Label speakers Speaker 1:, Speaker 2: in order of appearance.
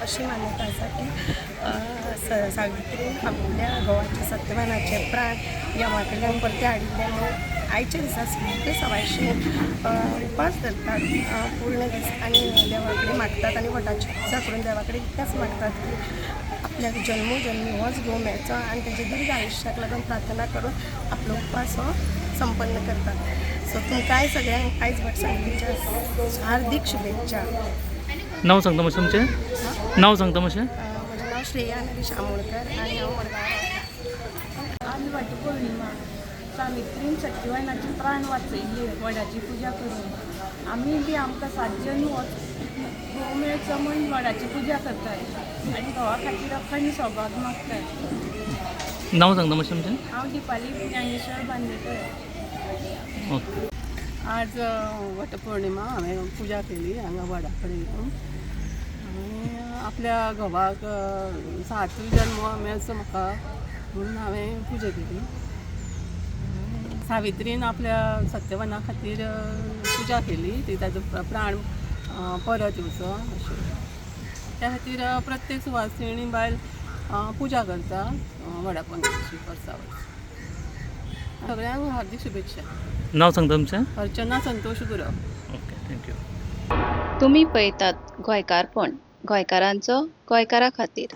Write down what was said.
Speaker 1: अशी मान्यता आसा की सावित्रीन आपल्या घोवाचे सत्यवानाचे प्राण यमा कडल्यान परते हाडिल्ले म्हणून आयच्या दिसा सगळे सवायशीण उपास धरतात पूर्ण दीस आनी देवा कडेन मागतात आनी वटाची पुजा करून देवा कडेन इतलेंच मागतात की आपल्याक जन्मोजन्मी होच घोव मेळचो आनी तेजे दीर्घ आयुश्याक लागून प्रार्थना करून आपलो उपास हो संपन्न करतात. सो तुमकांय सगळ्यांक आयज वटसावित्रीच्या हार्दिक शुभेच्छा.
Speaker 2: नाव सांगता मातशें तुमचें? नाव सांगता मातशें?
Speaker 1: म्हजें नांव श्रेया नरेश आमोणकर आनी हांव मडगांव.
Speaker 3: आज वटपौर्णिमा सावित्रीन सत्यवानाचे प्राण वाचयले वडाची पुजा करून. आमी बी आमकां 7 जन्म घोव मेळचो म्हूण वडाची पुजा करतात आनी घोवा खातीर अखंड सौभाग मागतात.
Speaker 2: नाव सांगता मातशें तुमचें?
Speaker 3: हांव दिपाली ज्ञानेश्वर बांदेकर.
Speaker 2: ओके.
Speaker 4: आज वटपौर्णिमा हांवें पुजा केली हांगा वडा कडेन येवन आनी आपल्या घोवाक 7 जल्म मेळचो म्हाका म्हणून हांवें पुजा केली. सावित्रीन आपल्या सत्यवाना खातीर पुजा केली ती ताजो प्राण परत येवचो अशें. त्या खातीर प्रत्येक सुवासिणी बायल पुजा करता वडा पौर्णिमेची वर्सा वर्स. सगळ्यांक हार्दिक शुभेच्छा.
Speaker 2: नाव सांगता तुमचें?
Speaker 4: अर्चना संतोष गुरव.
Speaker 2: Okay, thank you.
Speaker 5: तुम्ही पळयतात गोंयकारपण, गोंयकारांचो गोंयकारा खातीर.